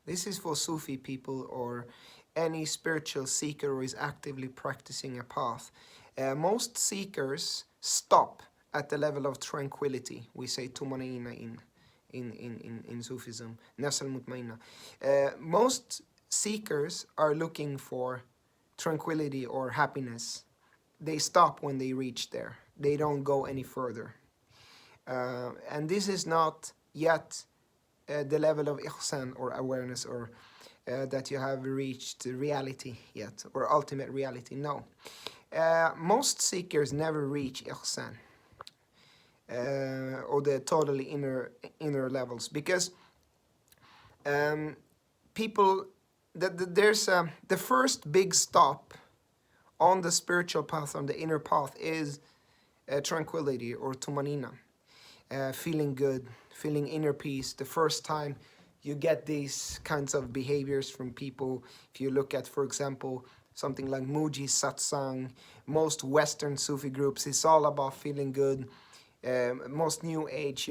This is for Sufi people or any spiritual seeker who is actively practicing a path. Most seekers stop at the level of tranquility. We say tumanina in Sufism, nafs al-mutmainna. Most seekers are looking for tranquility or happiness. They stop when they reach there. They don't go any further. And this is not yet the level of ihsan or awareness or that you have reached reality yet or ultimate reality. No. Most seekers never reach ihsan or the totally inner levels because people there's the first big stop on the spiritual path, on the inner path, is tranquility or tumanina, feeling good, feeling inner peace. The first time you get these kinds of behaviors from people, if you look at, for example, something like Muji Satsang, most Western Sufi groups, it's all about feeling good. Most New Age,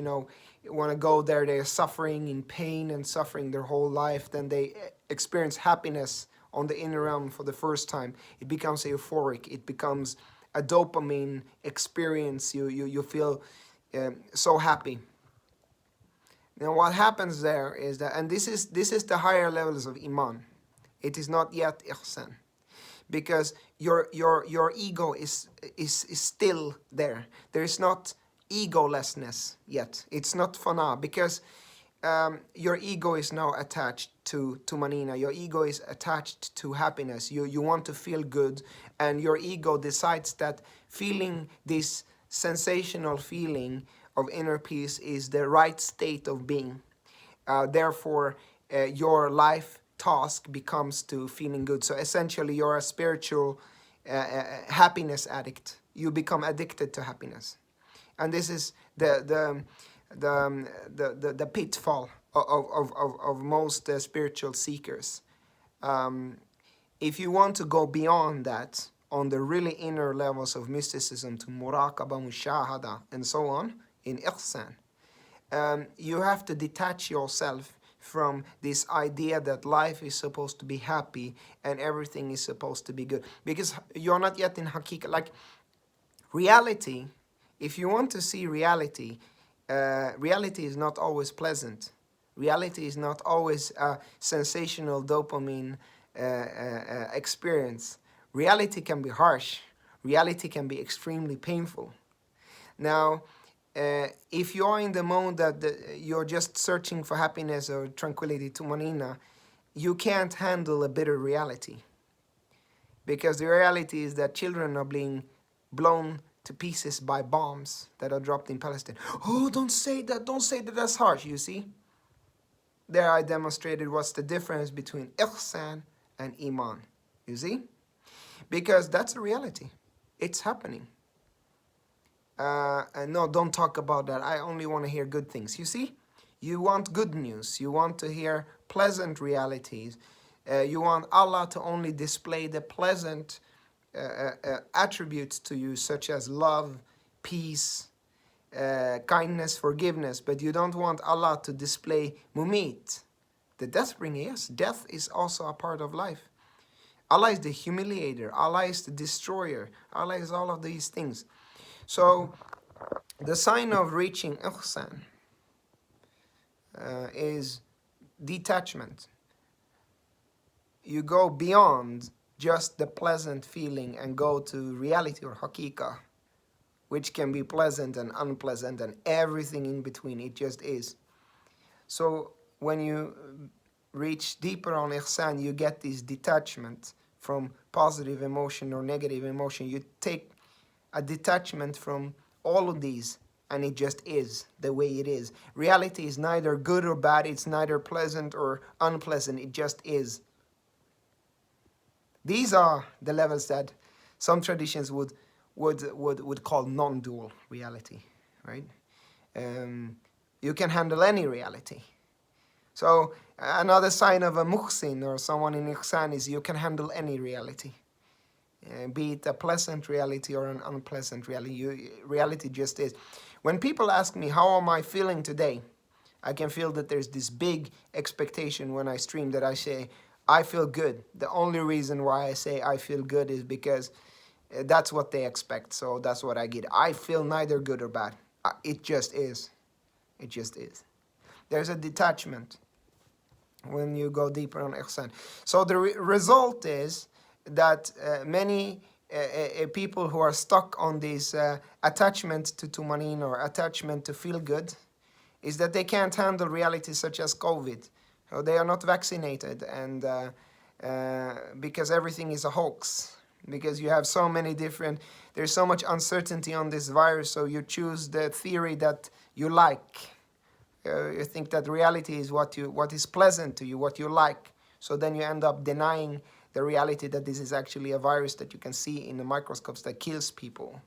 want to go there, they're suffering in pain and suffering their whole life, then they experience happiness on the inner realm for the first time. It becomes euphoric, it becomes a dopamine experience, you feel so happy. Now what happens there is that, and this is the higher levels of Iman, it is not yet Ihsan, because your ego is still there. There is not egolessness yet. It's not fana, because your ego is now attached to manina. Your ego is attached to happiness. You want to feel good, and your ego decides that feeling this sensational feeling of inner peace is the right state of being. Therefore, your life task becomes to feeling good. So essentially, you're a spiritual happiness addict. You become addicted to happiness, and this is the pitfall of most spiritual seekers. If you want to go beyond that, on the really inner levels of mysticism, to muraqaba, mushahada, and so on, in ihsan, you have to detach yourself from this idea that life is supposed to be happy and everything is supposed to be good, because you're not yet in hakika. Like reality, if you want to see reality, reality is not always pleasant. Reality is not always a sensational dopamine experience. Reality can be harsh. Reality can be extremely painful. Now, if you're in the mode that you're just searching for happiness or tranquility, tumanina, you can't handle a bitter reality. Because the reality is that children are being blown to pieces by bombs that are dropped in Palestine. Oh, don't say that, that's harsh, you see? There I demonstrated what's the difference between ihsan and iman, you see? Because that's a reality. It's happening. And no, don't talk about that. I only want to hear good things. You see? You want good news. You want to hear pleasant realities. You want Allah to only display the pleasant attributes to you, such as love, peace, kindness, forgiveness. But you don't want Allah to display mumit, the death bringer. Yes, death is also a part of life. Allah is the humiliator. Allah is the destroyer. Allah is all of these things. So, the sign of reaching ihsan is detachment. You go beyond just the pleasant feeling and go to reality or hakika, which can be pleasant and unpleasant and everything in between. It just is. So, when you reach deeper on ihsan, you get this detachment from positive emotion or negative emotion. You take a detachment from all of these, and it just is the way it is. Reality is neither good or bad. It's neither pleasant or unpleasant. It just is. These are the levels that some traditions would call non-dual reality, right? You can handle any reality. So another sign of a muhsin or someone in ihsan is you can handle any reality. Be it a pleasant reality or an unpleasant reality. Reality just is. When people ask me, how am I feeling today? I can feel that there's this big expectation when I stream that I say, I feel good. The only reason why I say I feel good is because that's what they expect. So that's what I get. I feel neither good or bad. It just is. It just is. There's a detachment when you go deeper on ihsan. So the result is that many people who are stuck on this attachment to tumanin or attachment to feel good is that they can't handle realities such as COVID. So they are not vaccinated, and because everything is a hoax, because you have so many different, there's so much uncertainty on this virus, so you choose the theory that you like. You think that reality is what is pleasant to you, what you like. So then you end up denying the reality that this is actually a virus that you can see in the microscopes that kills people.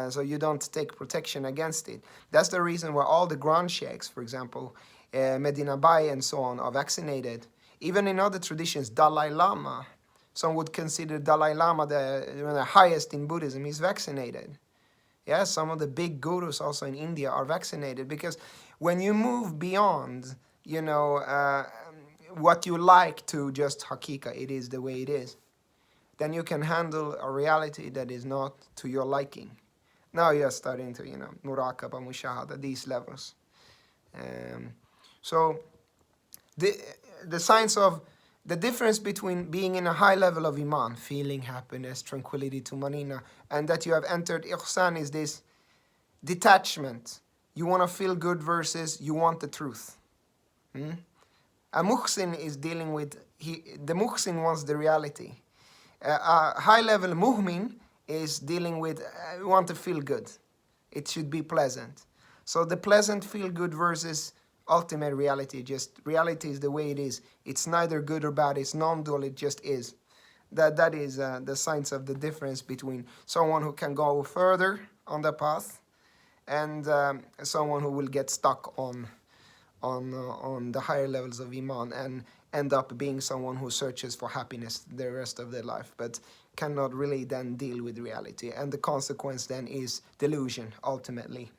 So you don't take protection against it. That's the reason why all the grand sheikhs, for example, Medina Bay and so on, are vaccinated. Even in other traditions, Dalai Lama, some would consider Dalai Lama the highest in Buddhism, is vaccinated. Yeah, some of the big gurus also in India are vaccinated, because when you move beyond, what you like to just hakika, it is the way it is, then you can handle a reality that is not to your liking. Now you're starting to, muraqaba, mushahada, these levels. So the signs of the difference between being in a high level of iman, feeling happiness, tranquility, tumanina, and that you have entered ihsan is this detachment. You want to feel good versus you want the truth. A muhsin is dealing with, the muhsin wants the reality. A high level muhmin is dealing with, want to feel good. It should be pleasant. So the pleasant feel good versus ultimate reality, just reality is the way it is. It's neither good or bad, it's non-dual, it just is. That is the signs of the difference between someone who can go further on the path and someone who will get stuck on the higher levels of iman and end up being someone who searches for happiness the rest of their life, but cannot really then deal with reality. And the consequence then is delusion, ultimately.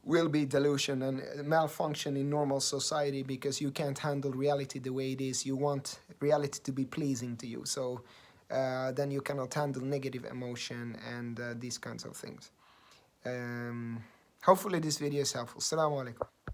Will be delusion and malfunction in normal society, because you can't handle reality the way it is. You want reality to be pleasing to you. So then you cannot handle negative emotion and these kinds of things. Hopefully this video is helpful. Assalamu alaikum.